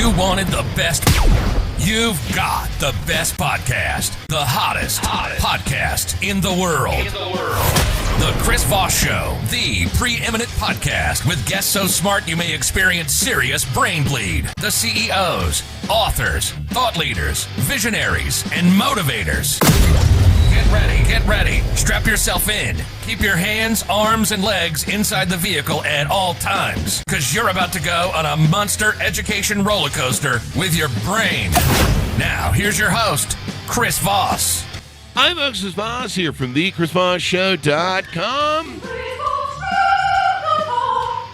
You wanted the best. You've got the best podcast. The hottest podcast in the world. The Chris Voss Show, the preeminent podcast with guests so smart you may experience serious brain bleed. The CEOs, authors, thought leaders, visionaries, and motivators. Get ready. Strap yourself in. Keep your hands, arms, and legs inside the vehicle at all times, because you're about to go on a monster education roller coaster with your brain. Now, here's your host, Chris Voss. I'm Chris Voss here from the ChrisVossShow.com.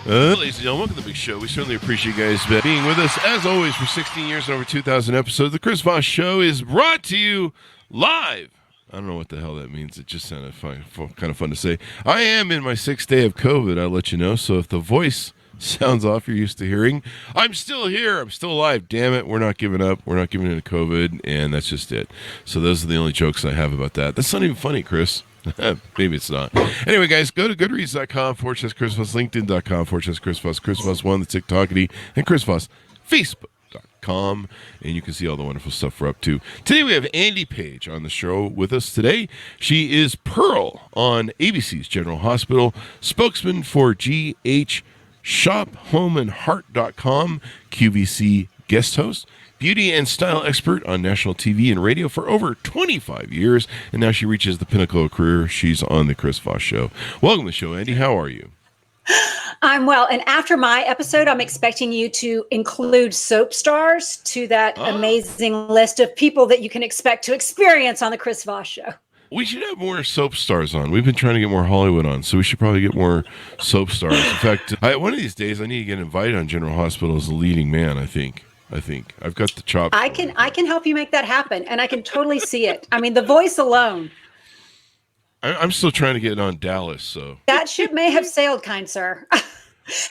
Ladies and gentlemen, welcome to the big show. We certainly appreciate you guys being with us. As always, for 16 years and over 2,000 episodes, the Chris Voss Show is brought to you live. I don't know what the hell that means. It just sounded kind of fun to say. I am in my 6th day of COVID, I'll let you know. So if the voice sounds off you're used to hearing, I'm still here. I'm still alive. Damn it. We're not giving up. We're not giving in to COVID, and that's just it. So those are the only jokes I have about that. That's not even funny, Chris. Maybe it's not. Anyway, guys, go to goodreads.com/Chris Voss, LinkedIn.com/Chris Voss, Chris Voss1, the TikTokity, and Chris Voss, Facebook.com, and you can see all the wonderful stuff we're up to. Today we have Andy Page on the show with us today. She is Pearl on ABC's General Hospital, spokesman for GH ShopHomeandHeart.com, QVC guest host, beauty and style expert on national TV and radio for over 25 years, and now she reaches the pinnacle of career. She's on the Chris Voss Show. Welcome to the show, Andy. How are you? I'm well, and after my episode, I'm expecting you to include soap stars to that amazing list of people that you can expect to experience on the Chris Voss Show. We should have more soap stars on. We've been trying to get more Hollywood on, so we should probably get more soap stars. In fact, one of these days, I need to get invited on General Hospital as a leading man, I think I've got the chops. I can help you make that happen, and I can totally see it. I mean, the voice alone. I'm still trying to get on Dallas, so. That ship may have sailed, kind sir.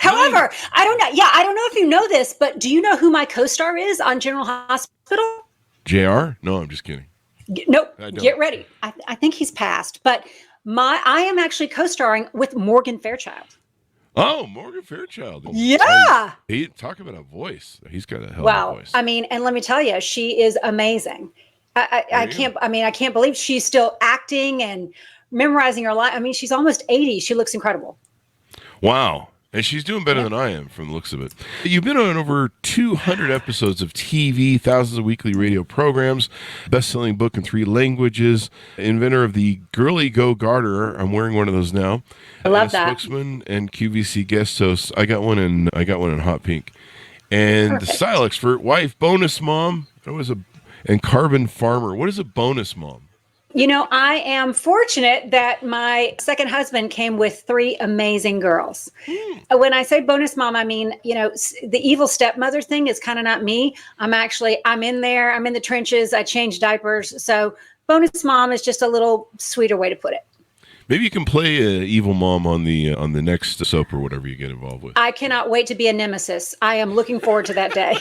However, I don't know. Yeah, I don't know if you know this, but do you know who my co-star is on General Hospital? JR? No, I'm just kidding. Nope. Get ready. I think he's passed, but I am actually co-starring with Morgan Fairchild. Oh, Morgan Fairchild. Yeah. Talk about a voice. He's got a hell of a voice. I mean, and let me tell you, she is amazing. I can't believe she's still acting and memorizing her line. I mean, she's almost 80. She looks incredible. Wow. And she's doing better than I am from the looks of it. You've been on over 200 episodes of TV, thousands of weekly radio programs, best-selling book in 3 languages, inventor of the Girly Go Garter. I'm wearing one of those now. I love that. Spokesman and QVC guest host. I got one in hot pink. And Perfect. The style expert, wife, bonus mom, and carbon farmer. What is a bonus mom? You know, I am fortunate that my second husband came with 3 amazing girls. When I say bonus mom, I mean, you know, the evil stepmother thing is kind of not me. I'm in there. I'm in the trenches. I change diapers. So bonus mom is just a little sweeter way to put it. Maybe you can play evil mom on the next soap or whatever you get involved with. I cannot wait to be a nemesis. I am looking forward to that day.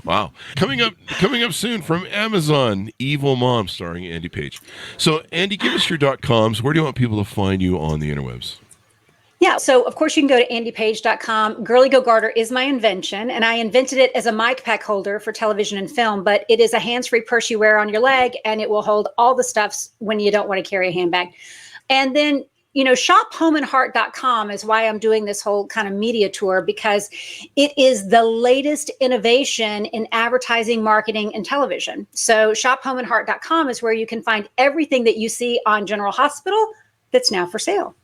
Wow. Coming up soon from Amazon, Evil Mom, starring Andy Page. So, Andy, give us your .coms. Where do you want people to find you on the interwebs? Yeah, so of course you can go to andypage.com. Girly Go Garter is my invention, and I invented it as a mic pack holder for television and film, but it is a hands-free purse you wear on your leg, and it will hold all the stuffs when you don't want to carry a handbag. And then, you know, shophomeandheart.com is why I'm doing this whole kind of media tour, because it is the latest innovation in advertising, marketing, and television. So shophomeandheart.com is where you can find everything that you see on General Hospital that's now for sale.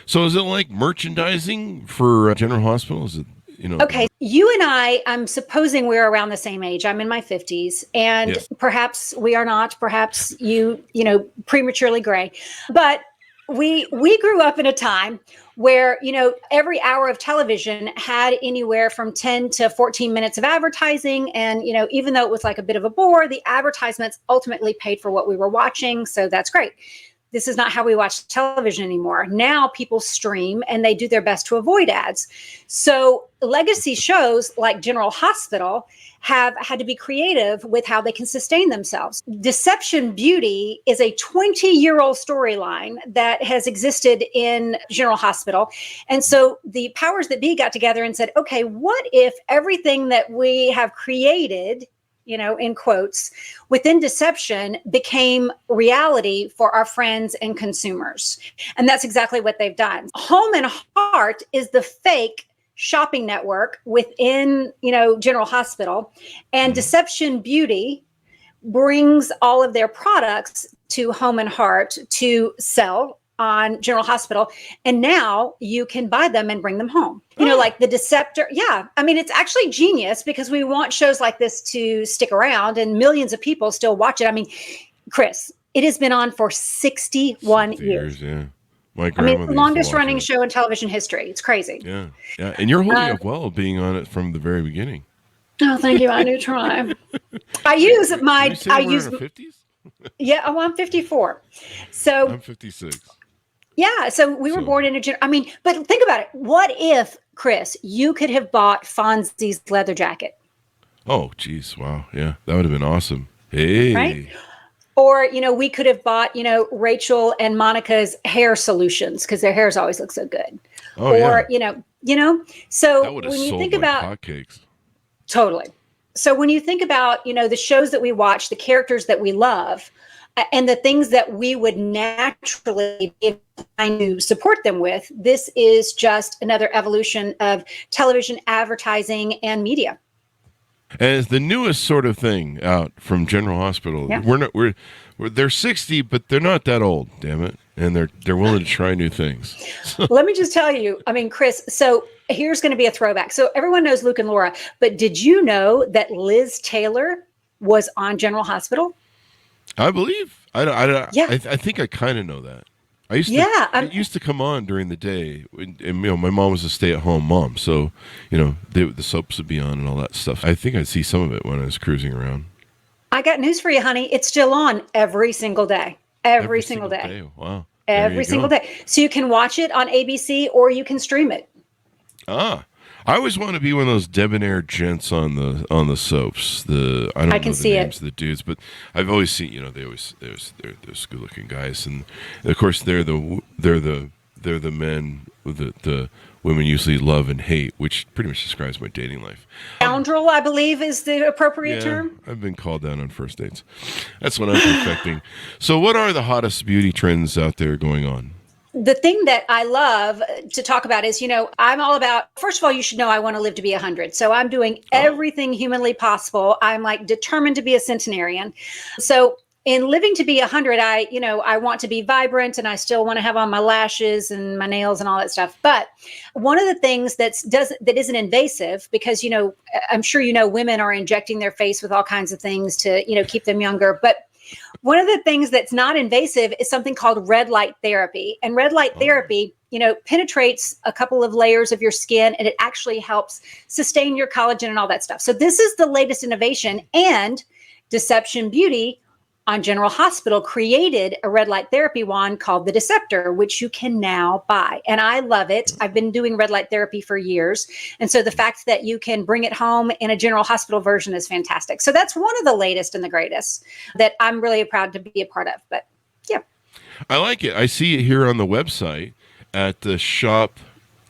So is it like merchandising for General Hospital? Is it, you know? Okay, you and I'm supposing we're around the same age. I'm in my 50s, and yes. Perhaps we are not. Perhaps you know, prematurely gray. But we grew up in a time where, you know, every hour of television had anywhere from 10 to 14 minutes of advertising. And, you know, even though it was like a bit of a bore, the advertisements ultimately paid for what we were watching. So that's great. this is not how we watch television anymore. Now people stream and they do their best to avoid ads. So legacy shows like General Hospital have had to be creative with how they can sustain themselves. Deception Beauty is a 20-year-old storyline that has existed in General Hospital. And so the powers that be got together and said, okay, what if everything that we have created, in quotes, within Deception became reality for our friends and consumers? And that's exactly what they've done. Home and Heart is the fake shopping network within, General Hospital, and Deception Beauty brings all of their products to Home and Heart to sell on General Hospital. And now you can buy them and bring them home. Like The Deceptor. Yeah. I mean, it's actually genius because we want shows like this to stick around and millions of people still watch it. I mean, Chris, it has been on for 61 years. Yeah. It's the longest running show in television history. It's crazy. Yeah. Yeah. And you're holding up well being on it from the very beginning. Oh, thank you. I do try. I use my, in the 50s? Yeah. Oh, I'm 54. So I'm 56. Yeah. So we were born in but think about it. What if, Chris, you could have bought Fonzie's leather jacket? Oh, geez. Wow. Yeah. That would have been awesome. Hey. Right? Or, we could have bought, Rachel and Monica's hair solutions because their hairs always look so good. Oh, or, yeah. So when you think like about hotcakes. Totally. So when you think about, the shows that we watch, the characters that we love, and the things that we would naturally be trying to support them with, this is just another evolution of television, advertising, and media. As the newest sort of thing out from General Hospital, they're 60, but they're not that old, damn it, and they're willing to try new things. Let me just tell you, Chris. So here's going to be a throwback. So everyone knows Luke and Laura, but did you know that Liz Taylor was on General Hospital? I believe. Yeah. I think I kind of know that. It used to come on during the day, and my mom was a stay-at-home mom, so the soaps would be on and all that stuff. I think I'd see some of it when I was cruising around. I got news for you, honey. It's still on every single day. Every single day. Wow. Every single day. So you can watch it on ABC or you can stream it. I always want to be one of those debonair gents on the soaps. I don't know the names of the dudes, but I've always seen they're good looking guys, and of course they're the men the women usually love and hate, which pretty much describes my dating life. Scoundrel, I believe, is the appropriate term. I've been called that on first dates. That's what I'm perfecting. So, what are the hottest beauty trends out there going on? The thing that I love to talk about is, I'm all about, first of all, you should know I want to live to be 100. So I'm doing everything humanly possible. I'm determined to be a centenarian. So in living to be 100, I want to be vibrant and I still want to have on my lashes and my nails and all that stuff. But one of the things that isn't invasive, because, I'm sure, women are injecting their face with all kinds of things to, keep them younger. But one of the things that's not invasive is something called red light therapy. And red light therapy, penetrates a couple of layers of your skin and it actually helps sustain your collagen and all that stuff. So this is the latest innovation. And Deception Beauty on General Hospital created a red light therapy wand called the Deceptor, which you can now buy. And I love it. I've been doing red light therapy for years. And so the fact that you can bring it home in a General Hospital version is fantastic. So that's one of the latest and the greatest that I'm really proud to be a part of. But yeah. I like it. I see it here on the website at the shop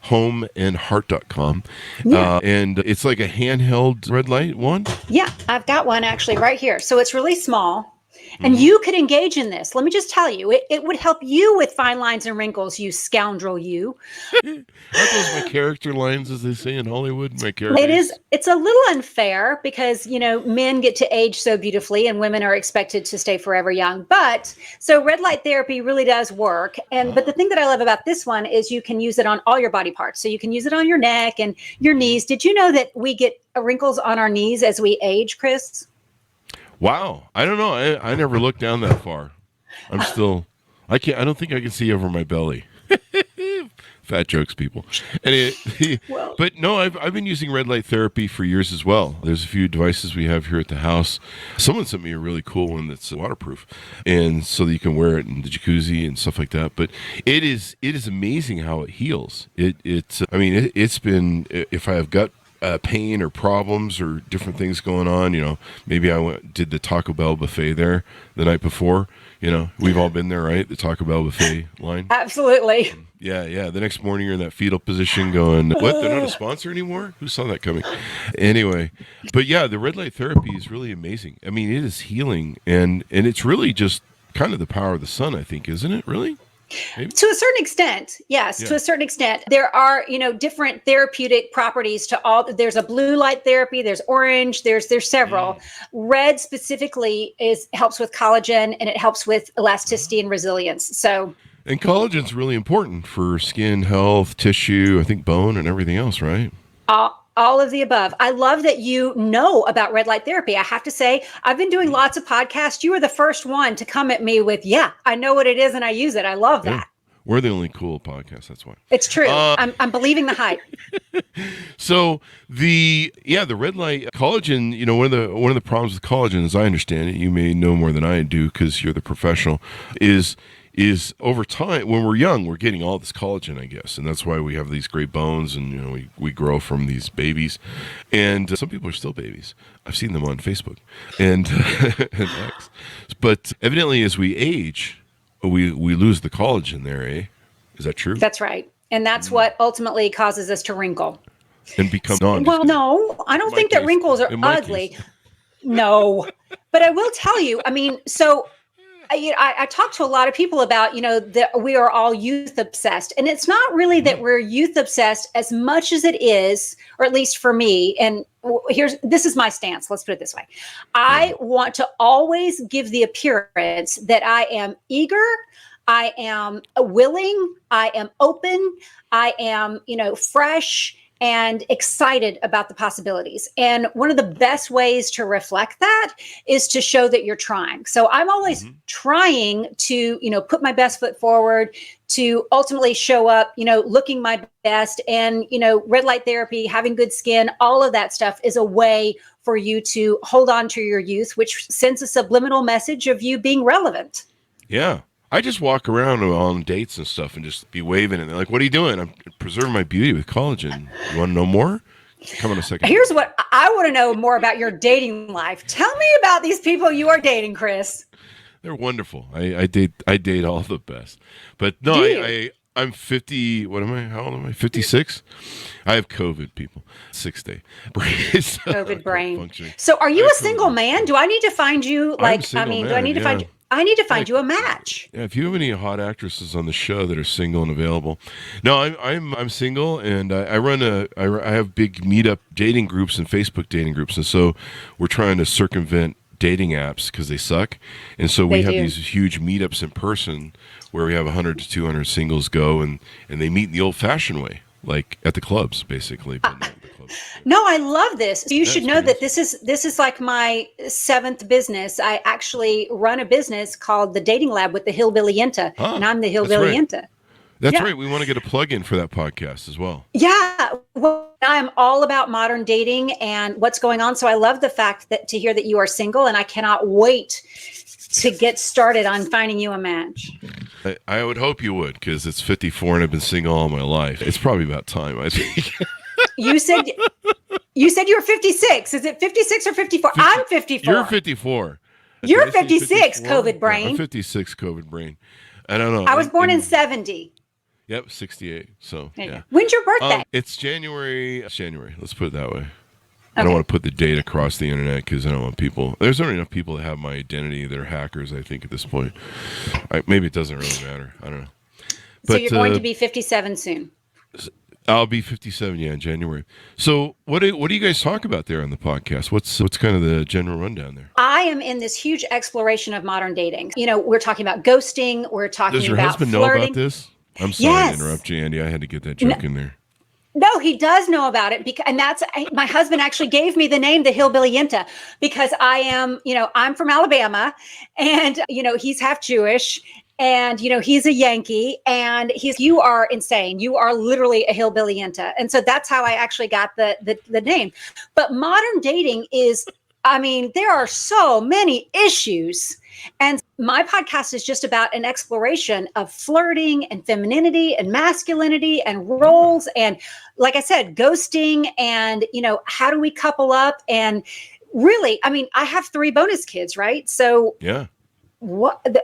homeandheart.com. And it's like a handheld red light one. Yeah, I've got one actually right here. So it's really small. And you could engage in this. Let me just tell you, it would help you with fine lines and wrinkles, you scoundrel, you. Aren't those my character lines, as they say in Hollywood? My character. It is. It's a little unfair because, men get to age so beautifully and women are expected to stay forever young. But so red light therapy really does work. But the thing that I love about this one is you can use it on all your body parts. So you can use it on your neck and your knees. Did you know that we get wrinkles on our knees as we age, Chris? Wow. I don't know. I never looked down that far. I don't think I can see over my belly. Fat jokes, people. And but no, I've been using red light therapy for years as well. There's a few devices we have here at the house. Someone sent me a really cool one that's waterproof, and so that you can wear it in the jacuzzi and stuff like that. But it is amazing how it heals. It's been, if I have gut pain or problems or different things going on, maybe I did the Taco Bell buffet there the night before. We've all been there, right? The Taco Bell buffet line. Absolutely. Yeah. The next morning you're in that fetal position going, what? They're not a sponsor anymore? Who saw that coming? Anyway, but yeah, the red light therapy is really amazing. I mean, it is healing, and it's really just kind of the power of the sun, I think, isn't it, really? Maybe? To a certain extent, yes. Yeah. To a certain extent, there are different therapeutic properties to all. There's a blue light therapy. There's orange. There's several. Red specifically helps with collagen, and it helps with elasticity and resilience. So. And collagen's really important for skin health, tissue, I think bone, and everything else, right? All of the above. I love that you know about red light therapy. I have to say, I've been doing lots of podcasts. You were the first one to come at me with, I know what it is and I use it. I love that. Yeah. We're the only cool podcast. That's why. It's true. I'm believing the hype. So the red light collagen, one of the problems with collagen, as I understand it, you may know more than I do because you're the professional, is over time, when we're young, we're getting all this collagen, I guess. And that's why we have these great bones and, we grow from these babies. And some people are still babies. I've seen them on Facebook and X. But evidently, as we age, we lose the collagen there, eh? Is that true? That's right. And that's what ultimately causes us to wrinkle. And become Well, no, I don't think that wrinkles are ugly. No. But I will tell you, I talk to a lot of people about, that we are all youth obsessed, and it's not really that we're youth obsessed as much as it is, or at least for me. And this is my stance. Let's put it this way. I want to always give the appearance that I am eager, I am willing, I am open, I am, fresh and excited about the possibilities. And one of the best ways to reflect that is to show that you're trying. So I'm always trying to, put my best foot forward, to ultimately show up, looking my best. And, red light therapy, having good skin, all of that stuff is a way for you to hold on to your youth, which sends a subliminal message of you being relevant. Yeah. I just walk around on dates and stuff and just be waving, and they're like, what are you doing? I'm preserving my beauty with collagen. You want to know more? Come in a second. Here's what I want to know more about your dating life. Tell me about these people you are dating, Chris. They're wonderful. I date all the best. But no, I'm 50. What am I? How old am I? 56. I have COVID, people. 6 day brain. COVID brain. So are you a single man? Do I need to find you do I need to find you? I need to find you a match. Yeah, if you have any hot actresses on the show that are single and available. No, I'm single, and I have big meetup dating groups and Facebook dating groups, and so we're trying to circumvent dating apps because they suck. And so we have these huge meetups in person where we have 100 to 200 singles go, and they meet in the old-fashioned way, like at the clubs, basically. No, I love this. You should know that this is like my 7th business. I actually run a business called the Dating Lab with the Hillbilly-inta, and I'm the Hillbilly-inta. That's right. We want to get a plug-in for that podcast as well. Yeah. Well, I'm all about modern dating and what's going on. So I love the fact that to hear that you are single, and I cannot wait to get started on finding you a match. I would hope you would, because it's 54 and I've been single all my life. It's probably about time, I think. You said you're 56. Is it 56 or 54? I'm 54. You're 54. You're 56, COVID brain. I'm 56, COVID brain. I don't know. I was born in 70. Yep, 68. So, yeah. When's your birthday? It's January. Let's put it that way. I don't want to put the date across the internet because I don't want people. There's not enough people that have my identity that are hackers, I think, at this point. Maybe it doesn't really matter. I don't know. So you're going to be 57 soon. I'll be 57, in January. So what do you guys talk about there on the podcast? What's kind of the general rundown there? I am in this huge exploration of modern dating. We're talking about ghosting. We're talking about Does your husband flirting. know about this? I'm sorry to interrupt you, Andy. I had to get that joke in there. No, he does know about it and that's my husband actually gave me the name the Hillbilly-inta because I am, I'm from Alabama and, he's half Jewish. And, he's a Yankee, and you are insane. You are literally a hillbillyenta. And so that's how I actually got the name. But modern dating is, there are so many issues. And my podcast is just about an exploration of flirting and femininity and masculinity and roles. And like I said, ghosting and, how do we couple up? And really, I have 3 bonus kids, right? So yeah.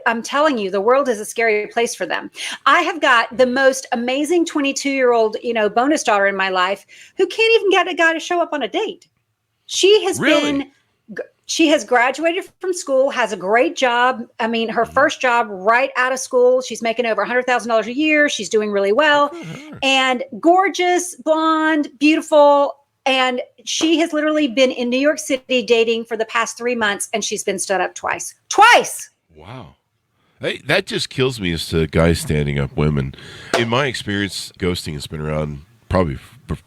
I'm telling you, the world is a scary place for them. I have got the most amazing 22-year-old, bonus daughter in my life who can't even get a guy to show up on a date. She has She has graduated from school, has a great job. Her first job right out of school. She's making over $100,000 a year. She's doing really well and gorgeous, blonde, beautiful. And she has literally been in New York City dating for the past 3 months, and she's been stood up twice. Wow. Hey, that just kills me as to guys standing up women. In my experience, ghosting has been around probably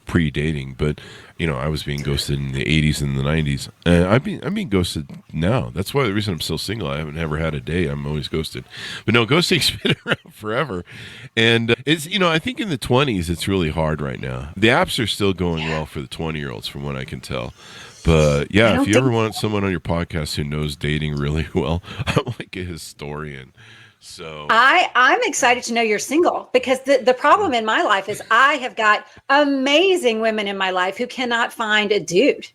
pre-dating, but I was being ghosted in the 80s and the 90s. And I'm being ghosted now. That's why the reason I'm still single. I haven't ever had a date. I'm always ghosted. But no, ghosting's been around forever. And it's I think in the 20s it's really hard right now. The apps are still going well for the 20-year-olds from what I can tell. But yeah, if you ever want someone on your podcast who knows dating really well, I'm like a historian. So I'm excited to know you're single, because the problem in my life is I have got amazing women in my life who cannot find a dude.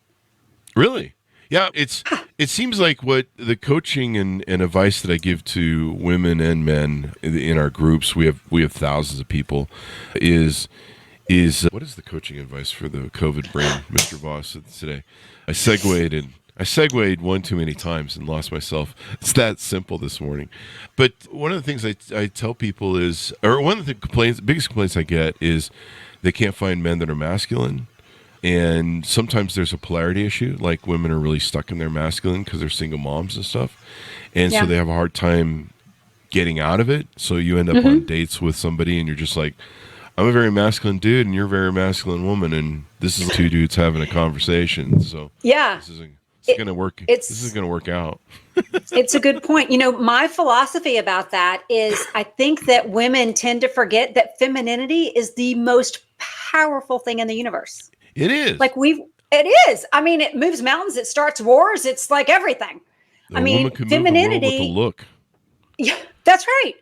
Really? Yeah, it seems like what the coaching and advice that I give to women and men in our groups, we have thousands of people, is what is the coaching advice for the COVID brain, Mr. Voss, today? I segued one too many times and lost myself. It's that simple this morning. But one of the things I tell people is, or one of the biggest complaints I get is they can't find men that are masculine. And sometimes there's a polarity issue, like women are really stuck in their masculine because they're single moms and stuff. And so they have a hard time getting out of it. So you end up on dates with somebody and you're just like, I'm a very masculine dude and you're a very masculine woman. And this is 2 dudes having a conversation. So this isn't going to work. This is going to work out. It's a good point. My philosophy about that is I think that women tend to forget that femininity is the most powerful thing in the universe. It is. It is. It moves mountains. It starts wars. It's like everything. Woman can femininity. Move the world with a look. Yeah, that's right.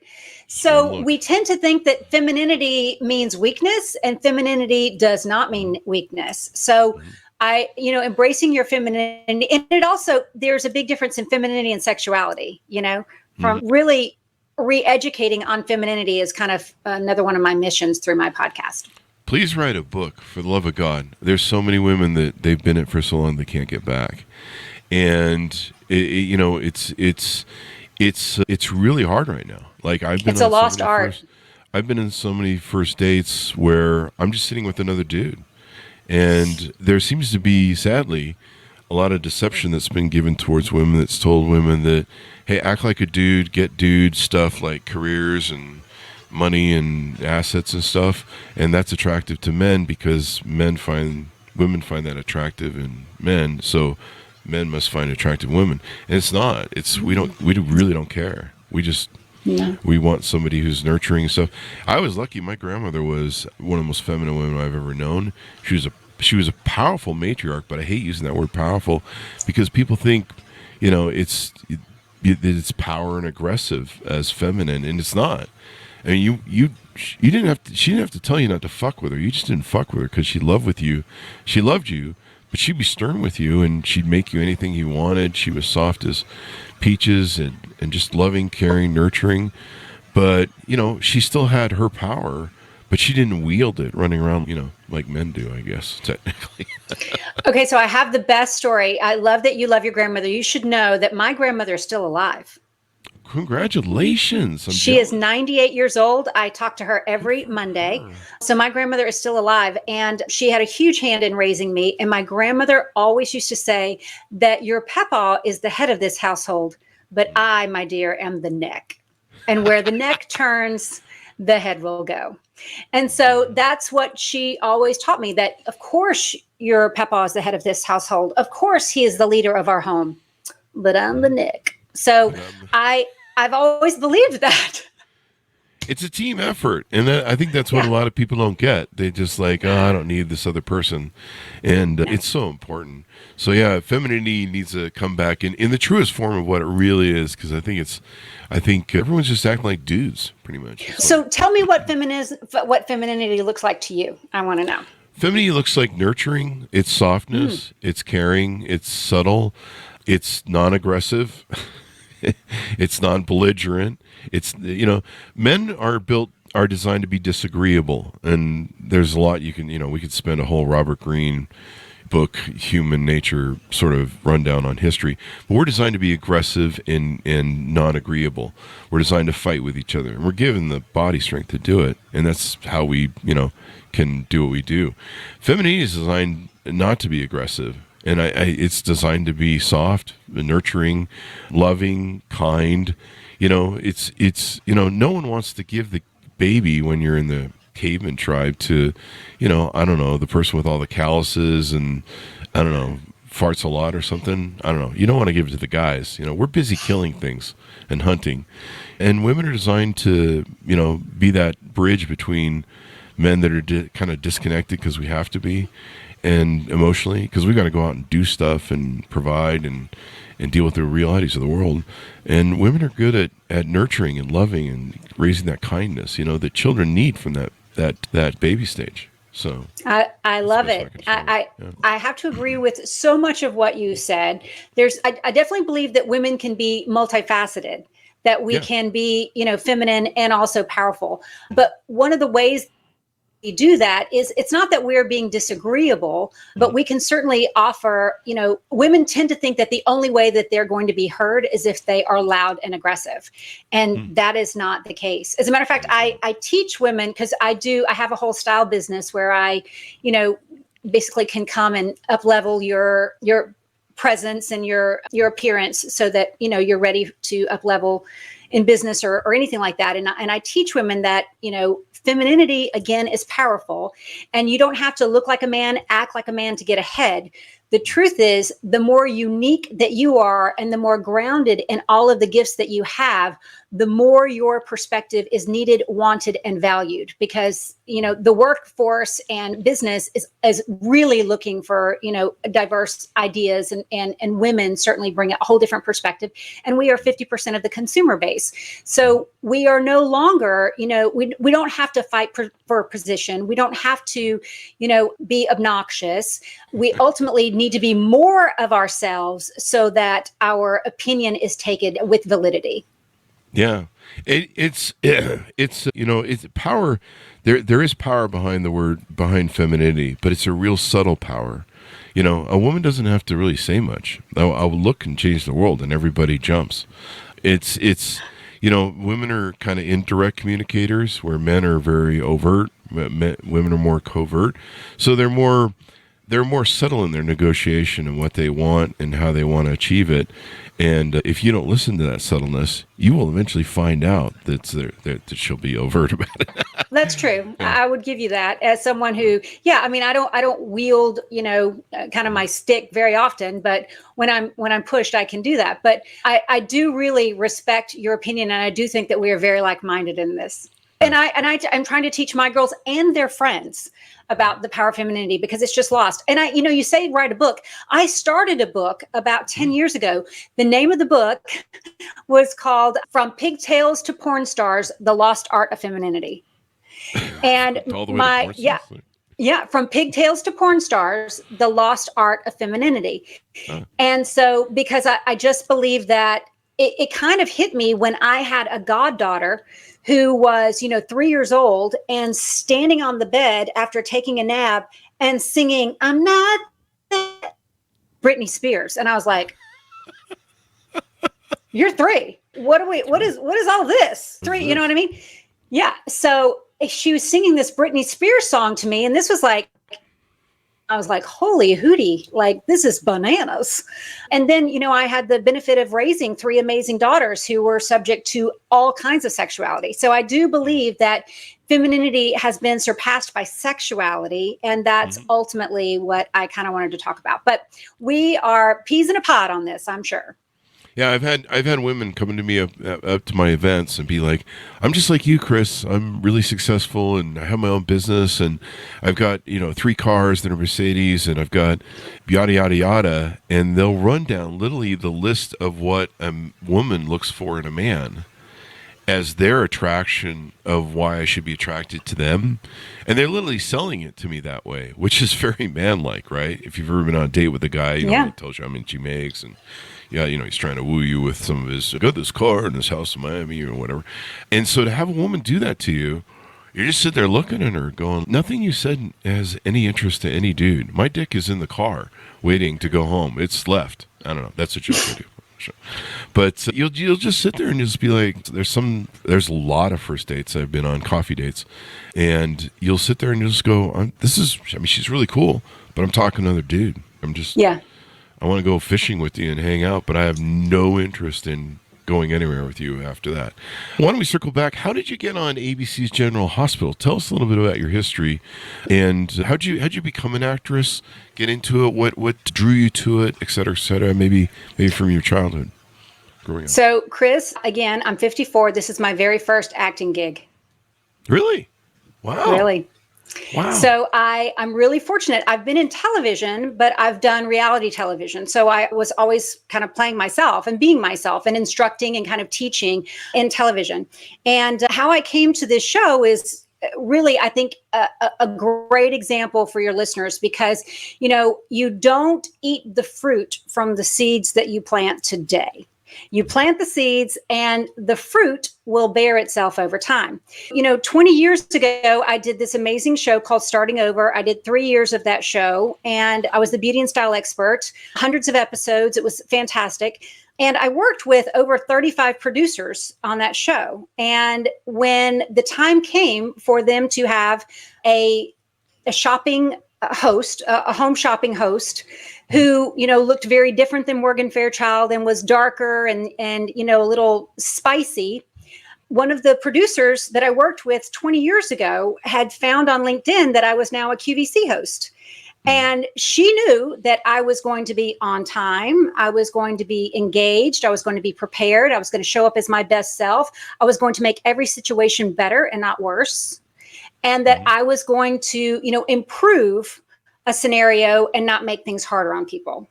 So we tend to think that femininity means weakness, and femininity does not mean weakness. So embracing your femininity, and it also, there's a big difference in femininity and sexuality, from really re-educating on femininity is kind of another one of my missions through my podcast. Please write a book, for the love of God. There's so many women that they've been in it for so long they can't get back. And it's really hard right now. Like it's a lost art. I've been in so many first dates where I'm just sitting with another dude. And there seems to be, sadly, a lot of deception that's been given towards women that's told women that, hey, act like a dude, get dude stuff like careers and money and assets and stuff. And that's attractive to men because women find that attractive in men. So men must find attractive women. And it's not. We really don't care. We want somebody who's nurturing and stuff. I was lucky. My grandmother was one of the most feminine women I've ever known. She was a powerful matriarch, but I hate using that word powerful because people think, it's power and aggressive as feminine, and it's not. I mean, she didn't have to tell you not to fuck with her. You just didn't fuck with her because she loved you, but she'd be stern with you and she'd make you anything you wanted. She was soft as peaches and just loving, caring, nurturing. But, she still had her power, but she didn't wield it running around, like men do, I guess, technically. Okay, so I have the best story. I love that you love your grandmother. You should know that my grandmother is still alive. Congratulations. She is 98 years old. I talk to her every Monday. So my grandmother is still alive, and she had a huge hand in raising me. And my grandmother always used to say that your papa is the head of this household, but I, my dear, am the neck. And where the neck turns, the head will go. And so that's what she always taught me, that of course your papa is the head of this household. Of course he is the leader of our home, but I'm the neck. So I've always believed that. it's a team effort, and I think that's what a lot of people don't get. They just like, oh, I don't need this other person, and it's so important. So yeah, femininity needs to come back in the truest form of what it really is, because I think everyone's just acting like dudes, pretty much. So tell me what femininity looks like to you. I want to know. Femininity looks like nurturing. It's softness. It's caring. It's subtle. It's non-aggressive. It's non-belligerent. It's, men are designed to be disagreeable, and there's a lot we could spend a whole Robert Greene book, Human Nature, sort of rundown on history. But we're designed to be aggressive and non-agreeable. We're designed to fight with each other, and we're given the body strength to do it, and that's how we, can do what we do. Femininity is designed not to be aggressive. And it's designed to be soft, nurturing, loving, kind. It's no one wants to give the baby when you're in the caveman tribe to, I don't know, the person with all the calluses and, I don't know, farts a lot or something. I don't know. You don't want to give it to the guys. We're busy killing things and hunting. And women are designed to, be that bridge between men that are kind of disconnected because we have to be, and emotionally, because we got to go out and do stuff and provide and deal with the realities of the world. And women are good at nurturing and loving and raising that kindness, that children need from that baby stage. So I love it. I have to agree with so much of what you said. I definitely believe that women can be multifaceted, that we can be, feminine and also powerful. But one of the ways we do that is, it's not that we're being disagreeable, but we can certainly offer, women tend to think that the only way that they're going to be heard is if they are loud and aggressive. And that is not the case. As a matter of fact, I teach women, because I have a whole style business where I, basically can come and up level your presence and your appearance so that, you're ready to up level in business or anything like that. And I teach women that, femininity, again, is powerful, and you don't have to look like a man, act like a man to get ahead. The truth is, the more unique that you are and the more grounded in all of the gifts that you have, the more your perspective is needed, wanted, and valued, because, the workforce and business is really looking for, diverse ideas, and women certainly bring a whole different perspective. And we are 50% of the consumer base. So we are no longer, we don't have to fight for a position. We don't have to, be obnoxious. We ultimately need to be more of ourselves so that our opinion is taken with validity. Yeah, it's power. There is power behind femininity, but it's a real subtle power. A woman doesn't have to really say much. I'll look and change the world, and everybody jumps. It's women are kind of indirect communicators, where men are very overt. Women are more covert, so they're more subtle in their negotiation and what they want and how they want to achieve it. And if you don't listen to that subtleness, you will eventually find out that she'll be overt about it. That's true. I would give you that, as someone who, I don't wield, kind of my stick very often, but when I'm pushed, I can do that. But I do really respect your opinion, and I do think that we are very like-minded in this. And I'm trying to teach my girls and their friends about the power of femininity, because it's just lost. And you say write a book. I started a book about 10 years ago. The name of the book was called From Pigtails to Porn Stars: The Lost Art of Femininity. And From Pigtails to Porn Stars: The Lost Art of Femininity. And so, because I just believe that it kind of hit me when I had a goddaughter who was, 3 years old and standing on the bed after taking a nap and singing, "I'm not Britney Spears." And I was like, "You're 3. What is all this? 3, you know what I mean?" Yeah. So she was singing this Britney Spears song to me. And this was like, I was like, holy hootie, like, this is bananas. And then, I had the benefit of raising 3 amazing daughters who were subject to all kinds of sexuality. So I do believe that femininity has been surpassed by sexuality. And that's ultimately what I kind of wanted to talk about. But we are peas in a pod on this, I'm sure. Yeah, I've had women coming to me up to my events and be like, "I'm just like you, Chris. I'm really successful and I have my own business and I've got 3 cars that are Mercedes and I've got yada yada yada." And they'll run down literally the list of what a woman looks for in a man as their attraction of why I should be attracted to them. And they're literally selling it to me that way, which is very man-like, right? If you've ever been on a date with a guy, he tells you how much he makes and he's trying to woo you with some of his, I got this car and this house in Miami or whatever. And so to have a woman do that to you, you just sit there looking at her going, nothing you said has any interest to any dude. My dick is in the car waiting to go home. It's left. I don't know. That's a joke I do. But you'll just sit there and just be like, there's a lot of first dates I've been on, coffee dates, and you'll sit there and you'll just go, she's really cool, but I'm talking to another dude. I want to go fishing with you and hang out, but I have no interest in going anywhere with you after that. Why don't we circle back? How did you get on ABC's General Hospital? Tell us a little bit about your history, and how'd you become an actress? Get into it. What drew you to it, et cetera, maybe from your childhood growing up. So, Chris, again, I'm 54. This is my very first acting gig. Really? Wow. Really. Wow. So I'm really fortunate. I've been in television, but I've done reality television. So I was always kind of playing myself and being myself and instructing and kind of teaching in television. And how I came to this show is really, I think, a great example for your listeners, because, you don't eat the fruit from the seeds that you plant today. You plant the seeds and the fruit will bear itself over time. 20 years ago, I did this amazing show called Starting Over. I did 3 years of that show and I was the beauty and style expert, hundreds of episodes. It was fantastic. And I worked with over 35 producers on that show. And when the time came for them to have a shopping host, a home shopping host who, looked very different than Morgan Fairchild and was darker and a little spicy. One of the producers that I worked with 20 years ago had found on LinkedIn that I was now a QVC host. And she knew that I was going to be on time. I was going to be engaged. I was going to be prepared. I was going to show up as my best self. I was going to make every situation better and not worse. And that I was going to, improve a scenario and not make things harder on people.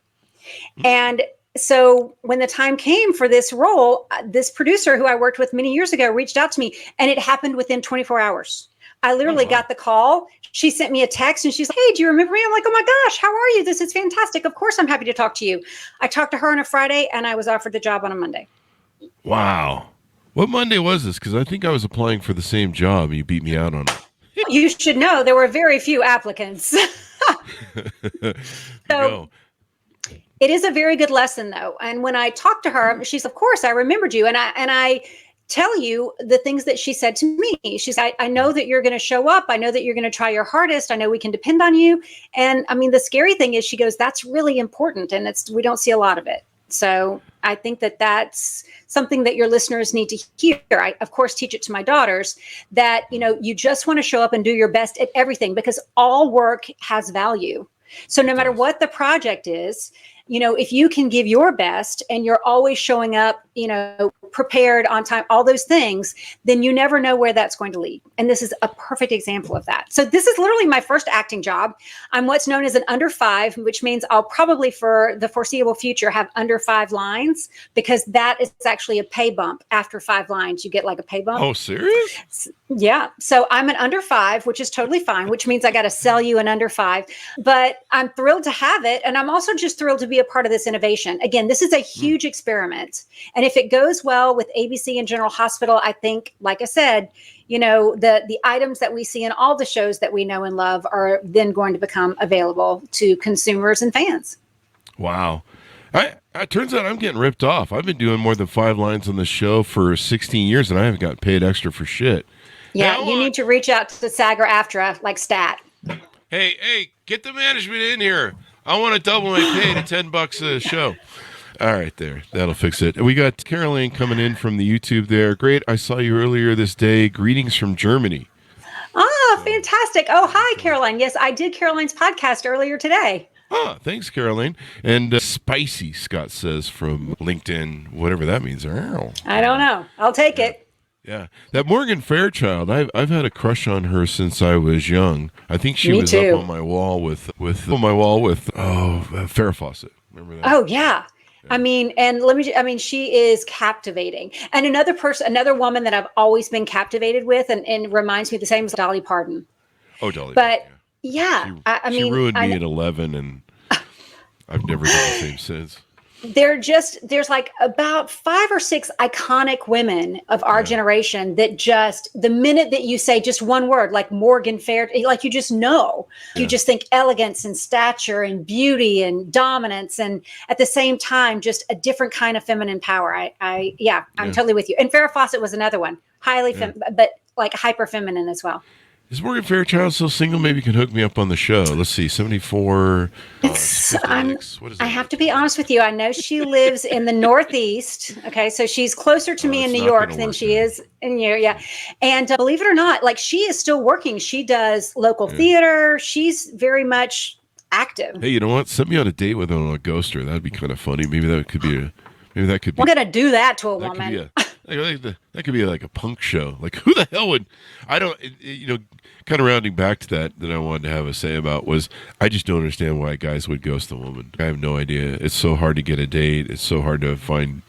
And so when the time came for this role, this producer who I worked with many years ago reached out to me, and it happened within 24 hours. I literally got the call. She sent me a text and she's like, "Hey, do you remember me?" I'm like, "Oh my gosh, how are you? This is fantastic. Of course, I'm happy to talk to you." I talked to her on a Friday and I was offered the job on a Monday. Wow. What Monday was this? Because I think I was applying for the same job and you beat me out on it. You should know there were very few applicants. So it is a very good lesson, though. And when I talked to her, she's, "Of course, I remembered you." And I tell you the things that she said to me. She's, I know that you're going to show up. I know that you're going to try your hardest. I know we can depend on you." And I mean, the scary thing is, she goes, "That's really important. And we don't see a lot of it." So I think that that's something that your listeners need to hear. I, of course, teach it to my daughters that, you just want to show up and do your best at everything, because all work has value. So no matter what the project is, if you can give your best and you're always showing up, prepared, on time, all those things, then you never know where that's going to lead. And this is a perfect example of that. So this is literally my first acting job. I'm what's known as an under 5, which means I'll probably for the foreseeable future have under 5 lines, because that is actually a pay bump. After 5 lines, you get like a pay bump. Oh, serious? Yeah. So I'm an under 5, which is totally fine, which means I got to sell you an under 5, but I'm thrilled to have it. And I'm also just thrilled to be a part of this innovation. Again, this is a huge experiment. And if it goes well with ABC and General Hospital, I think, like I said, the items that we see in all the shows that we know and love are then going to become available to consumers and fans. Wow. It turns out I'm getting ripped off. I've been doing more than 5 lines on the show for 16 years, and I haven't got paid extra for shit. Yeah, you need to reach out to SAG or AFTRA, like Stat. Hey, get the management in here. I want to double my pay to $10 a show. All right, there. That'll fix it. We got Caroline coming in from the YouTube there. Great. I saw you earlier this day. Greetings from Germany. Ah, fantastic. Oh, hi, Caroline. Yes, I did Caroline's podcast earlier today. Thanks, Caroline. And spicy, Scott says from LinkedIn, whatever that means. Ow. I don't know. I'll take it. Yeah, that Morgan Fairchild. I've had a crush on her since I was young. I think she was too. up on my wall with Farrah Fawcett. Remember that? Oh yeah. I mean, she is captivating. And another woman that I've always been captivated with, and reminds me the same, is Dolly Parton. Oh, Dolly. But Parton, yeah, she ruined me at 11, and I've never done the same since. There's like about 5 or 6 iconic women of our generation that just, the minute that you say just one word, like Morgan Fairchild, like you just know, you just think elegance and stature and beauty and dominance, and at the same time, just a different kind of feminine power. I'm totally with you. And Farrah Fawcett was another one, highly but like hyper feminine as well. Is Morgan Fairchild still single? Maybe you can hook me up on the show. Let's see, 74. What is that? I have to be honest with you. I know she lives in the Northeast. Okay, so she's closer to me in New York than she is in here. Yeah, and believe it or not, like she is still working. She does local theater. She's very much active. Hey, you know what? Set me on a date with her on a ghoster. That'd be kind of funny. Maybe that could be. We're gonna do that to a woman. That could be like a punk show. Like, who the hell would? I don't. Kind of rounding back to that I wanted to have a say about was, I just don't understand why guys would ghost a woman. I have no idea. It's so hard to get a date. It's so hard to find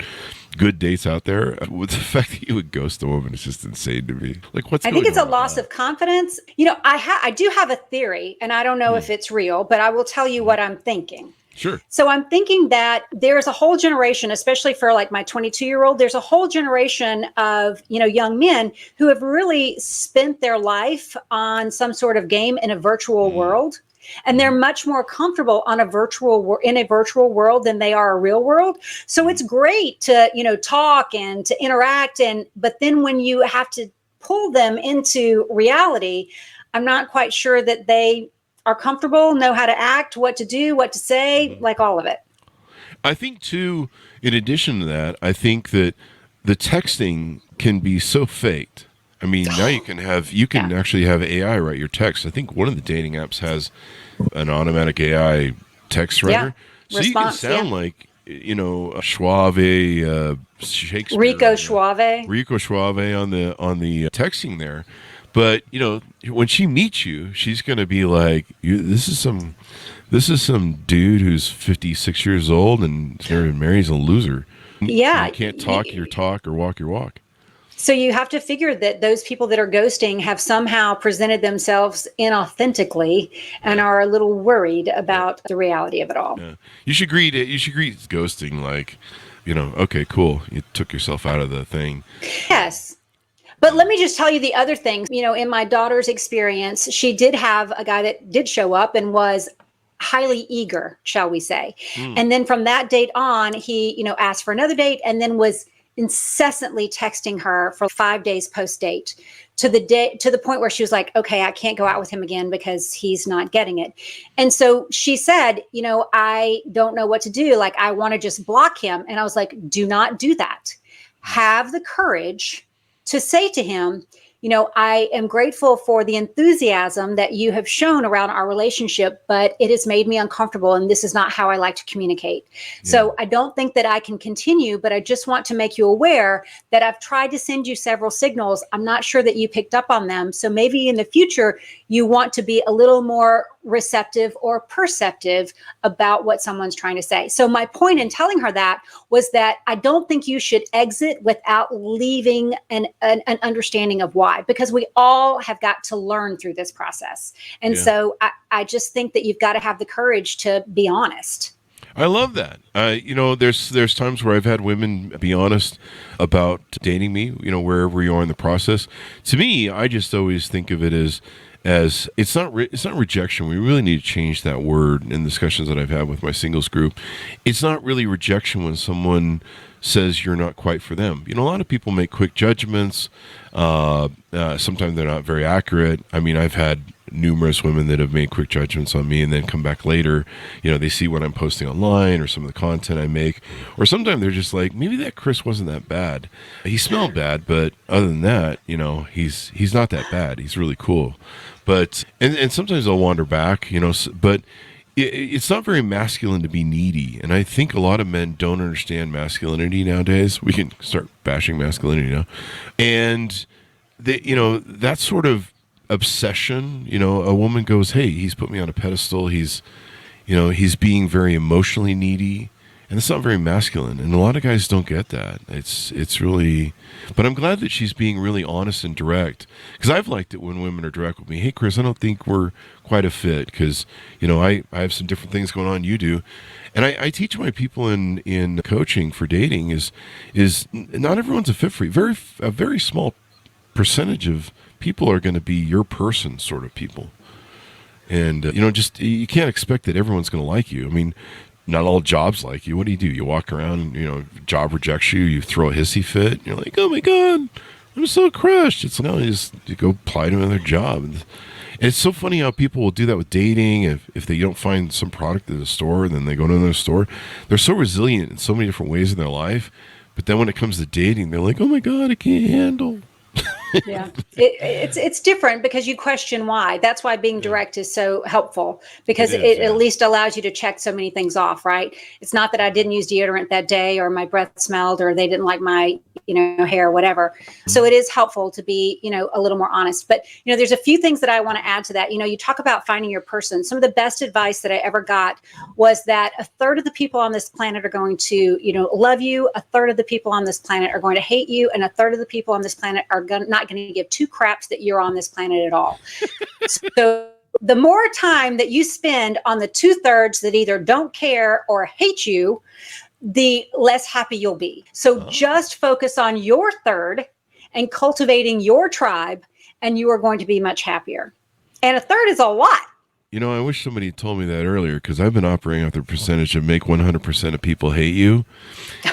good dates out there. With the fact that you would ghost a woman is just insane to me. Like, what's? I think it's a loss of confidence. I do have a theory, and I don't know if it's real, but I will tell you what I'm thinking. Sure. So I'm thinking that there's a whole generation, especially for like my 22-year-old, there's a whole generation of, young men who have really spent their life on some sort of game in a virtual world. And they're much more comfortable in a virtual world than they are a real world. So it's great to, talk and to interact. But then when you have to pull them into reality, I'm not quite sure that they are comfortable, know how to act, what to do, what to say, like all of it. I think too, in addition to that, I think that the texting can be so faked. I mean, now you can actually have AI write your text. I think one of the dating apps has an automatic AI text writer. So Response, you can sound like, Suave, Shakespeare. Rico Suave on the texting there. But when she meets you, she's going to be like, "This is some dude who's 56 years old and never been married. He's a loser. Yeah, you can't talk your talk or walk your walk." So you have to figure that those people that are ghosting have somehow presented themselves inauthentically and are a little worried about the reality of it all. Yeah. You should greet ghosting like, okay, cool. You took yourself out of the thing. Yes. But let me just tell you the other things. In my daughter's experience, she did have a guy that did show up and was highly eager, shall we say. And then from that date on, he, asked for another date and then was incessantly texting her for 5 days post date to the point where she was like, okay, I can't go out with him again because he's not getting it. And so she said, I don't know what to do. Like, I want to just block him. And I was like, do not do that. Have the courage to say to him, I am grateful for the enthusiasm that you have shown around our relationship, but it has made me uncomfortable and this is not how I like to communicate. Yeah. So I don't think that I can continue, but I just want to make you aware that I've tried to send you several signals. I'm not sure that you picked up on them. So maybe in the future, you want to be a little more receptive or perceptive about what someone's trying to say. So my point in telling her that was that I don't think you should exit without leaving an understanding of why, because we all have got to learn through this process. And so I just think that you've got to have the courage to be honest. I love that. There's times where I've had women be honest about dating me, wherever you are in the process. To me, I just always think of it as it's not rejection. We really need to change that word in discussions that I've had with my singles group. It's not really rejection when someone says you're not quite for them. A lot of people make quick judgments. Sometimes they're not very accurate. I mean, I've had numerous women that have made quick judgments on me and then come back later. They see what I'm posting online or some of the content I make, or sometimes they're just like, maybe that Chris wasn't that bad. He smelled bad, but other than that, he's not that bad. He's really cool. But and sometimes I'll wander back, but it's not very masculine to be needy, and I think a lot of men don't understand masculinity nowadays. We can start bashing masculinity now, and that sort of obsession. A woman goes, "Hey, he's put me on a pedestal. He's being very emotionally needy." And it's not very masculine, and a lot of guys don't get that. It's really, but I'm glad that she's being really honest and direct, because I've liked it when women are direct with me. Hey, Chris, I don't think we're quite a fit, because I have some different things going on. You do, and I teach my people in coaching for dating is not everyone's a fit for you. A very small percentage of people are going to be your person, sort of people, and just you can't expect that everyone's going to like you. I mean, not all jobs like you. What do? You walk around and, job rejects you, you throw a hissy fit, and you're like, oh my God, I'm so crushed. It's no, you go apply to another job. And it's so funny how people will do that with dating. If they don't find some product at a store, then they go to another store. They're so resilient in so many different ways in their life. But then when it comes to dating, they're like, oh my God, I can't handle. Yeah, it's different because you question why. That's why being direct is so helpful, because it at least allows you to check so many things off, right? It's not that I didn't use deodorant that day, or my breath smelled, or they didn't like my hair, whatever. So it is helpful to be a little more honest. But there's a few things that I want to add to that. You talk about finding your person. Some of the best advice that I ever got was that a third of the people on this planet are going to love you, a third of the people on this planet are going to hate you, and a third of the people on this planet are not going to give two craps that you're on this planet at all. So the more time that you spend on the 2/3 that either don't care or hate you, the less happy you'll be. So just focus on your third and cultivating your tribe, and you are going to be much happier. And a third is a lot. I wish somebody told me that earlier, because I've been operating off the percentage of make 100% of people hate you.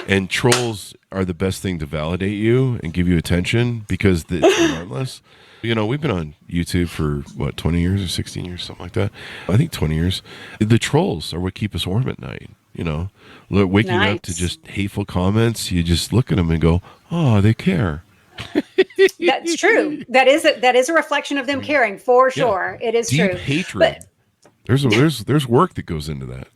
And trolls are the best thing to validate you and give you attention, because it's relentless. We've been on YouTube for, 20 years or 16 years, something like that. I think 20 years. The trolls are what keep us warm at night. Waking up to just hateful comments, you just look at them and go, oh, they care. That's true. That is a reflection of them caring, for sure. It is deep true. Hatred. But there's work that goes into that.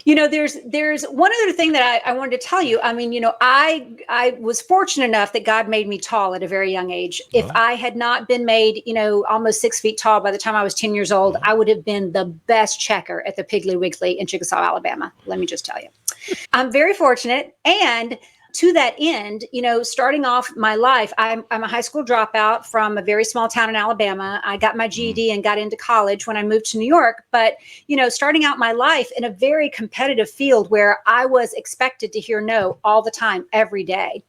There's one other thing that I wanted to tell you. I mean, I was fortunate enough that God made me tall at a very young age. If I had not been made, almost 6 feet tall by the time I was 10 years old, I would have been the best checker at the Piggly Wiggly in Chickasaw, Alabama. Let me just tell you. I'm very fortunate. And to that end, starting off my life, I'm a high school dropout from a very small town in Alabama. I got my GED and got into college when I moved to New York. But, starting out my life in a very competitive field where I was expected to hear no all the time, every day.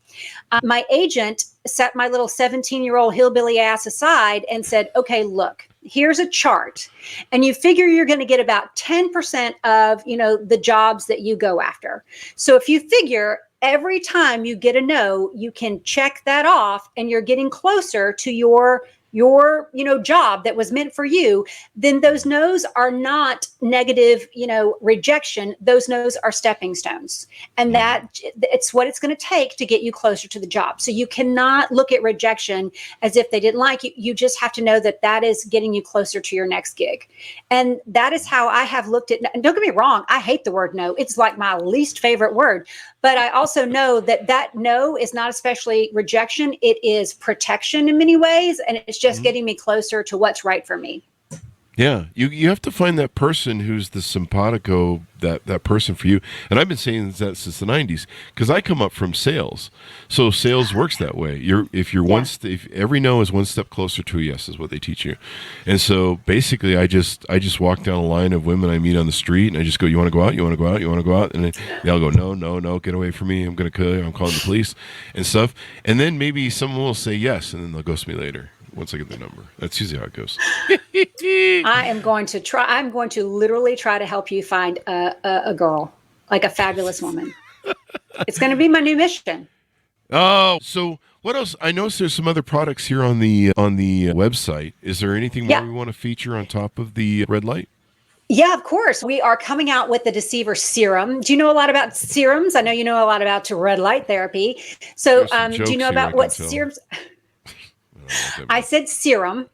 My agent set my little 17-year-old hillbilly ass aside and said, okay, look, here's a chart. And you figure you're going to get about 10% of, the jobs that you go after. So if you figure every time you get a no, you can check that off, and you're getting closer to your job that was meant for you, then those no's are not negative, rejection. Those no's are stepping stones. And it's what it's going to take to get you closer to the job. So you cannot look at rejection as if they didn't like you. You just have to know that is getting you closer to your next gig. And that is how I have looked at, and don't get me wrong, I hate the word no. It's like my least favorite word. But I also know that no is not especially rejection. It is protection in many ways. And it's just getting me closer to what's right for me. Yeah, you have to find that person who's the simpatico, that person for you. And I've been saying that since the 90s, because I come up from sales. So sales works that way. If every no is one step closer to a yes, is what they teach you. And so basically I just walk down a line of women I meet on the street, and I just go, you want to go out? You want to go out? You want to go out? And they all go, no, get away from me. I'm going to kill you. I'm calling the police and stuff. And then maybe someone will say yes, and then they'll ghost me later once I get their number. That's usually how it goes. I'm going to literally try to help you find a girl, like a fabulous woman. It's going to be my new mission. Oh, so what else? I noticed there's some other products here on the website. Is there anything more we want to feature on top of the red light? Yeah, of course. We are coming out with the Deceiver Serum. Do you know a lot about serums? I know you know a lot about red light therapy. So do you know about what serums? I said serum.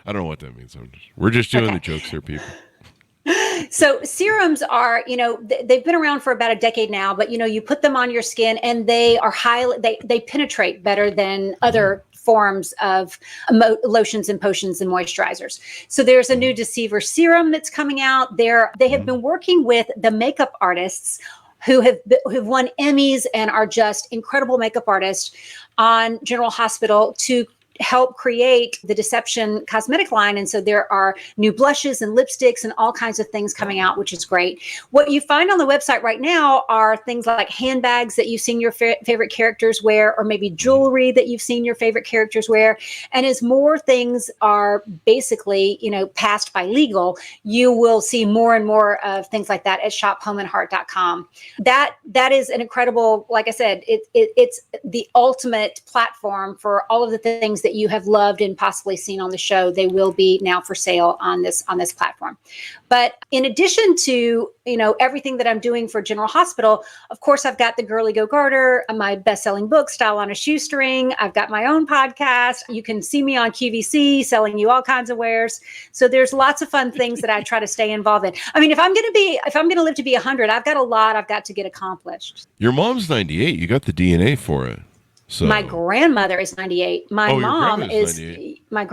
I don't know what that means. We're just doing the jokes here, people. So serums are, they've been around for about a decade now, but you put them on your skin and they are they penetrate better than other forms of lotions and potions and moisturizers. So there's a new Deceiver serum that's coming out there. They have been working with the makeup artists who've won Emmys and are just incredible makeup artists on General Hospital to help create the Deception cosmetic line. And so there are new blushes and lipsticks and all kinds of things coming out, which is great. What you find on the website right now are things like handbags that you've seen your favorite characters wear, or maybe jewelry that you've seen your favorite characters wear. And as more things are basically, passed by legal, you will see more and more of things like that at shophomeandheart.com. That is an incredible, like I said, it's the ultimate platform for all of the things that you have loved and possibly seen on the show. They will be now for sale on this platform. But in addition to, everything that I'm doing for General Hospital, of course, I've got the Girly Go Garter, my best-selling book, Style on a Shoestring. I've got my own podcast. You can see me on QVC selling you all kinds of wares. So there's lots of fun things that I try to stay involved in. I mean, if I'm going to live to be 100, I've got a lot I've got to get accomplished. Your mom's 98. You got the DNA for it. So. My grandmother is 98. My mom is 98. My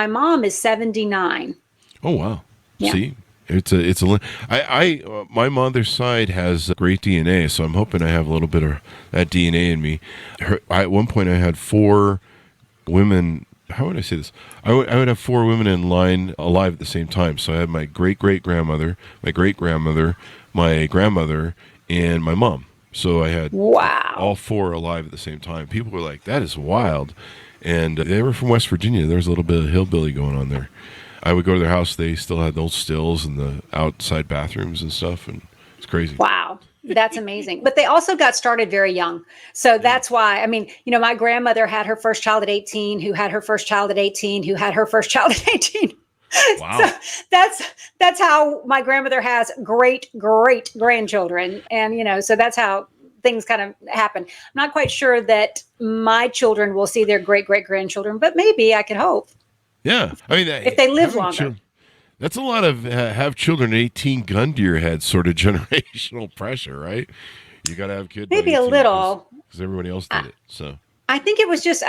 mom is 79. Oh wow. Yeah. See, my mother's side has great DNA, so I'm hoping I have a little bit of that DNA in me. At one point I had 4 women. How would I say this? I would have 4 women in line alive at the same time. So I had my great-great-grandmother, my great-grandmother, my grandmother, and my mom. So I had all 4 alive at the same time. People were like, that is wild. And they were from West Virginia. There was a little bit of hillbilly going on there. I would go to their house. They still had those stills and the outside bathrooms and stuff. And it's crazy. Wow. That's amazing. But they also got started very young. So that's why, my grandmother had her first child at 18, who had her first child at 18, who had her first child at 18. Wow. So that's how my grandmother has great grandchildren. And, so that's how things kind of happen. I'm not quite sure that my children will see their great grandchildren, but maybe I could hope. Yeah. I mean, if they live longer. That's a lot of have children at 18 gun to your head sort of generational pressure, right? You got to have kids. Maybe a little. Because everybody else did it. So. I think it was just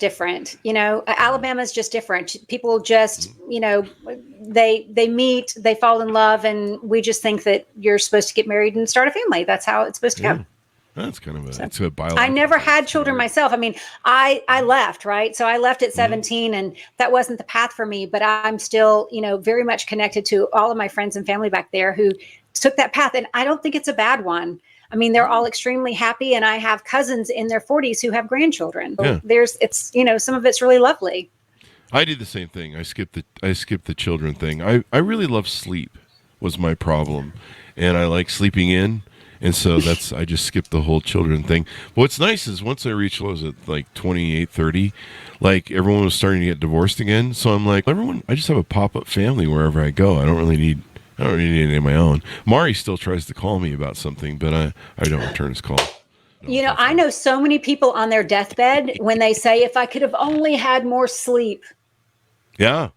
different. Alabama's just different. People just, they meet, they fall in love, and we just think that you're supposed to get married and start a family. That's how it's supposed to go. That's kind of it's a biological. I never had children myself. I mean, I left, right? So I left at 17 and that wasn't the path for me, but I'm still, very much connected to all of my friends and family back there who took that path. And I don't think it's a bad one. I mean, they're all extremely happy, and I have cousins in their 40s who have grandchildren. Yeah. Some of it's really lovely. I did the same thing. I skipped the children thing. I really love sleep was my problem, and I like sleeping in, and so I just skipped the whole children thing. But what's nice is once I reached, like 28, 30, like everyone was starting to get divorced again. So I'm like, I just have a pop-up family wherever I go. I don't really need any of my own. Mari still tries to call me about something, but I don't return his call. I know so many people on their deathbed when they say, if I could have only had more sleep. Yeah.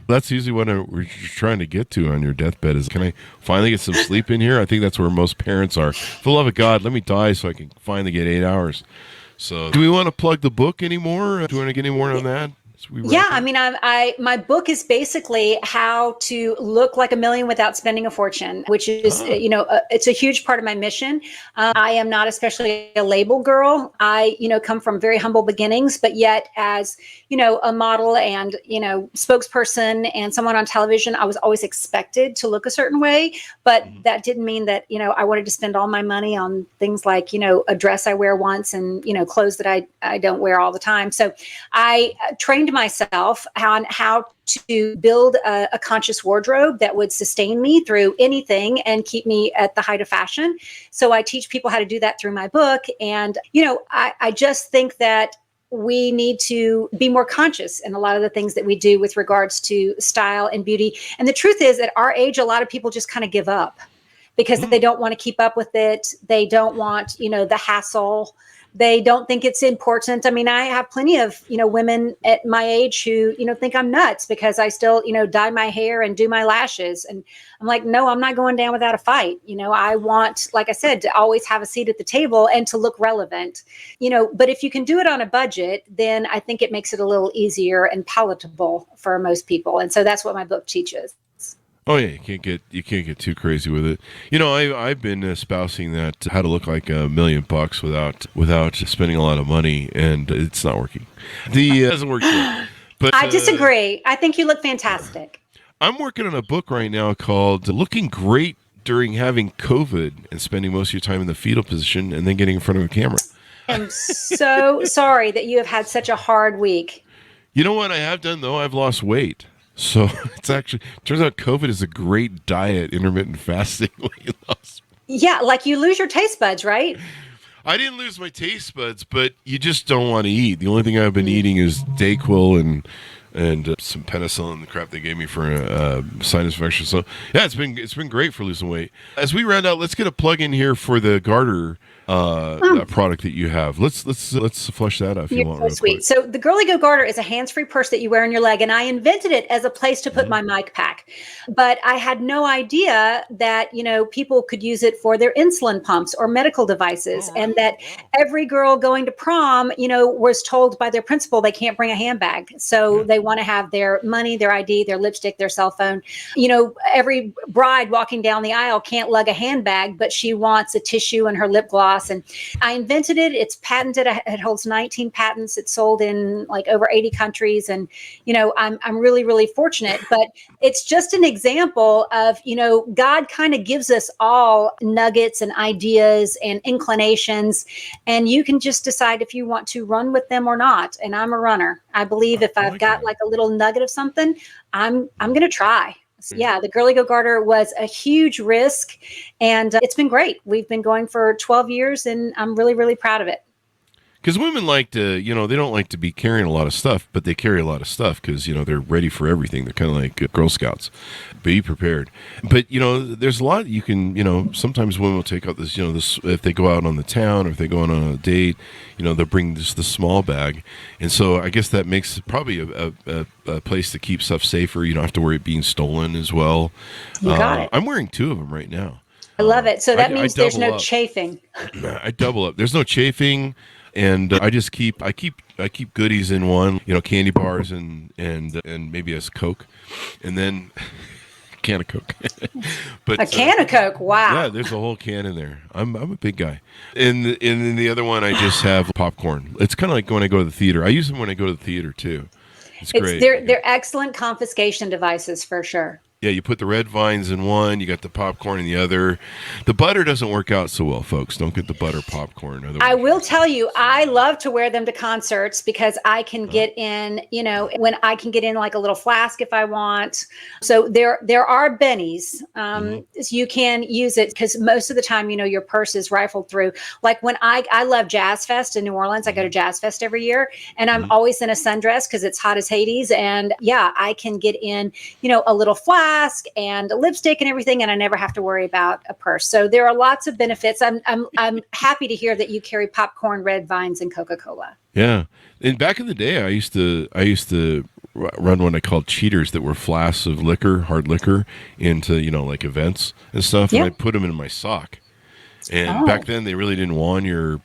That's usually what we're trying to get to on your deathbed is, can I finally get some sleep in here? I think that's where most parents are. For the love of God, let me die so I can finally get 8 hours. So do we want to plug the book anymore? Do we want to get any more on that? Yeah, I mean, my book is basically how to look like $1 million without spending a fortune, which is, it's a huge part of my mission. I am not especially a label girl. I, come from very humble beginnings, but yet as, a model and, spokesperson and someone on television, I was always expected to look a certain way. But that didn't mean that, I wanted to spend all my money on things like, a dress I wear once and, clothes that I don't wear all the time. So I trained myself on how to build a conscious wardrobe that would sustain me through anything and keep me at the height of fashion. So I teach people how to do that through my book. And, I just think that we need to be more conscious in a lot of the things that we do with regards to style and beauty. And the truth is, at our age, a lot of people just kind of give up because they don't want to keep up with it. They don't want, the hassle. They don't think it's important. I mean, I have plenty of, women at my age who, think I'm nuts because I still, dye my hair and do my lashes. And I'm like, no, I'm not going down without a fight. I want, like I said, to always have a seat at the table and to look relevant, but if you can do it on a budget, then I think it makes it a little easier and palatable for most people. And so that's what my book teaches. Oh yeah, you can't get too crazy with it. I've been espousing that how to look like $1 million without spending a lot of money, and it's not working. It hasn't worked yet. But I disagree. I think you look fantastic. I'm working on a book right now called "Looking Great During Having COVID and Spending Most of Your Time in the Fetal Position and then Getting in front of a Camera." I'm so sorry that you have had such a hard week. You know what I have done though? I've lost weight. So turns out COVID is a great diet, intermittent fasting weight loss. Yeah, like you lose your taste buds, right? I didn't lose my taste buds, but you just don't want to eat. The only thing I've been eating is Dayquil and some penicillin, the crap they gave me for sinus infection. So yeah, it's been great for losing weight. As we round out, let's get a plug in here for the garter product that you have. Let's flush that out if you want. So sweet. So the Girly Go Garter is a hands-free purse that you wear on your leg, and I invented it as a place to put my mic pack. But I had no idea that people could use it for their insulin pumps or medical devices, and that every girl going to prom, was told by their principal they can't bring a handbag, so they want to have their money, their ID, their lipstick, their cell phone. Every bride walking down the aisle can't lug a handbag, but she wants a tissue and her lip gloss. And I invented it. It's patented. It holds 19 patents. It's sold in like over 80 countries. And, I'm really, really fortunate, but it's just an example of, God kind of gives us all nuggets and ideas and inclinations, and you can just decide if you want to run with them or not. And I'm a runner. I believe if I've got like a little nugget of something, I'm going to try. Yeah, the Girly Go Garter was a huge risk, and it's been great. We've been going for 12 years, and I'm really, really proud of it. Because women like to, they don't like to be carrying a lot of stuff, but they carry a lot of stuff because, they're ready for everything. They're kind of like Girl Scouts. Be prepared. But, there's a lot you can, sometimes women will take out this, this if they go out on the town or if they go on a date, they'll bring just the small bag. And so I guess that makes probably a place to keep stuff safer. You don't have to worry it being stolen as well. You got it. I'm wearing 2 of them right now. I love it. So that means there's no chafing. I double up. There's no chafing. And I keep goodies in one, candy bars and maybe a Coke, and then a can of Coke. But a can of Coke, wow! Yeah, there's a whole can in there. I'm a big guy. And in the other one, I just have popcorn. It's kind of like when I go to the theater. I use them when I go to the theater too. It's great. They're excellent confiscation devices for sure. Yeah, you put the red vines in one, you got the popcorn in the other. The butter doesn't work out so well, folks. Don't get the butter popcorn. Otherwise, I will tell you, I love to wear them to concerts because I can get in, when I can get in like a little flask if I want. So there are bennies. So you can use it because most of the time, your purse is rifled through. Like when I love Jazz Fest in New Orleans. I go to Jazz Fest every year, and I'm always in a sundress because it's hot as Hades. And yeah, I can get in, a little flask and a lipstick and everything, and I never have to worry about a purse. So there are lots of benefits. I'm happy to hear that you carry popcorn, red vines, and Coca-Cola. Yeah, and back in the day, I used to run what I called cheaters that were flasks of liquor, hard liquor, into like events and stuff, and I put them in my sock. And back then, they really didn't want or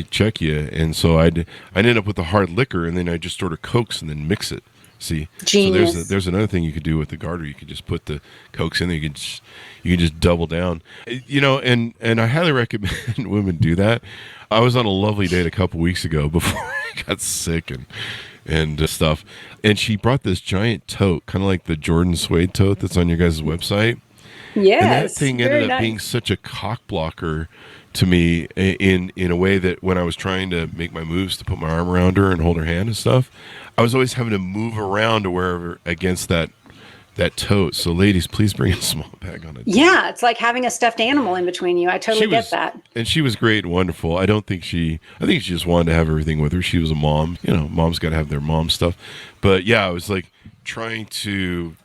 check you, and so I'd end up with the hard liquor, and then I just order Cokes and then mix it. See, genius. So there's another thing you could do with the garter. You could just put the Cokes in there. You can just double down. And I highly recommend women do that. I was on a lovely date a couple weeks ago before I got sick and stuff. And she brought this giant tote, kind of like the Jordan suede tote that's on your guys' website. Yes, and that thing ended up being such a cock blocker to me in a way that when I was trying to make my moves to put my arm around her and hold her hand and stuff, I was always having to move around to wherever against that tote. So ladies, please bring a small bag on it. Yeah, it's like having a stuffed animal in between you. I totally get that. And she was great and wonderful. I think she just wanted to have everything with her. She was a mom. Moms got to have their mom stuff. But yeah, I was like trying to,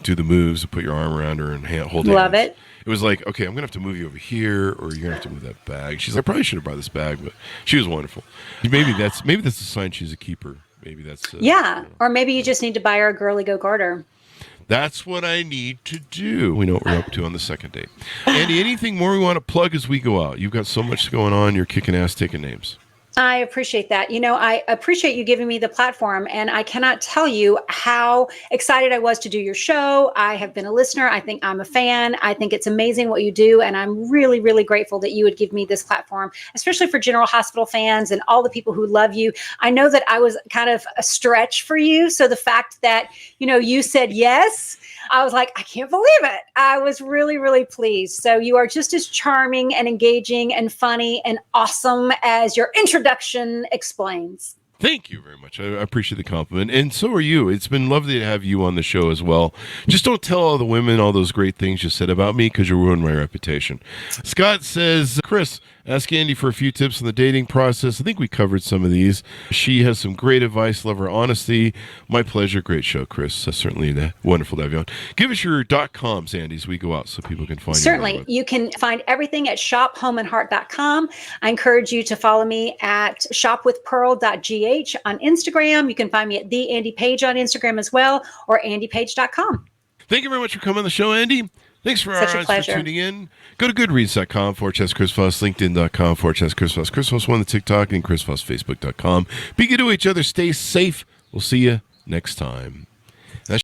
do the moves and put your arm around her and hold hands. Love it. it was like, okay, I'm going to have to move you over here, or you're going to have to move that bag. She's like, I probably should have brought this bag, but she was wonderful. Maybe that's a sign she's a keeper. Maybe that's... or maybe you just need to buy her a Girly Go Garter. That's what I need to do. We know what we're up to on the second date. Andy, anything more we want to plug as we go out? You've got so much going on. You're kicking ass, taking names. I appreciate that. I appreciate you giving me the platform, and I cannot tell you how excited I was to do your show. I have been a listener. I think I'm a fan. I think it's amazing what you do, and I'm really, really grateful that you would give me this platform, especially for General Hospital fans and all the people who love you. I know that I was kind of a stretch for you, so the fact that, you said yes, I was like, I can't believe it. I was really, really pleased. So you are just as charming and engaging and funny and awesome as your introduction explains. Thank you very much. I appreciate the compliment. And so are you. It's been lovely to have you on the show as well. Just don't tell all the women all those great things you said about me, because you'll ruin my reputation. Scott says, Chris, ask Andy for a few tips on the dating process. I think we covered some of these. She has some great advice. Love her honesty. My pleasure. Great show, Chris. Certainly wonderful to have you on. Give us your .coms, Andy, as we go out so people can find you. Certainly. You can find everything at shophomeandheart.com. I encourage you to follow me at shopwithpearl.gh on Instagram. You can find me at the Andy Page on Instagram as well, or andypage.com. Thank you very much for coming on the show, Andy. Thanks for for tuning in. Go to goodreads.com/Chris Voss, LinkedIn.com/Chris Voss, Chris Voss 1 the TikTok, and ChrisVossFacebook.com. Be good to each other. Stay safe. We'll see you next time.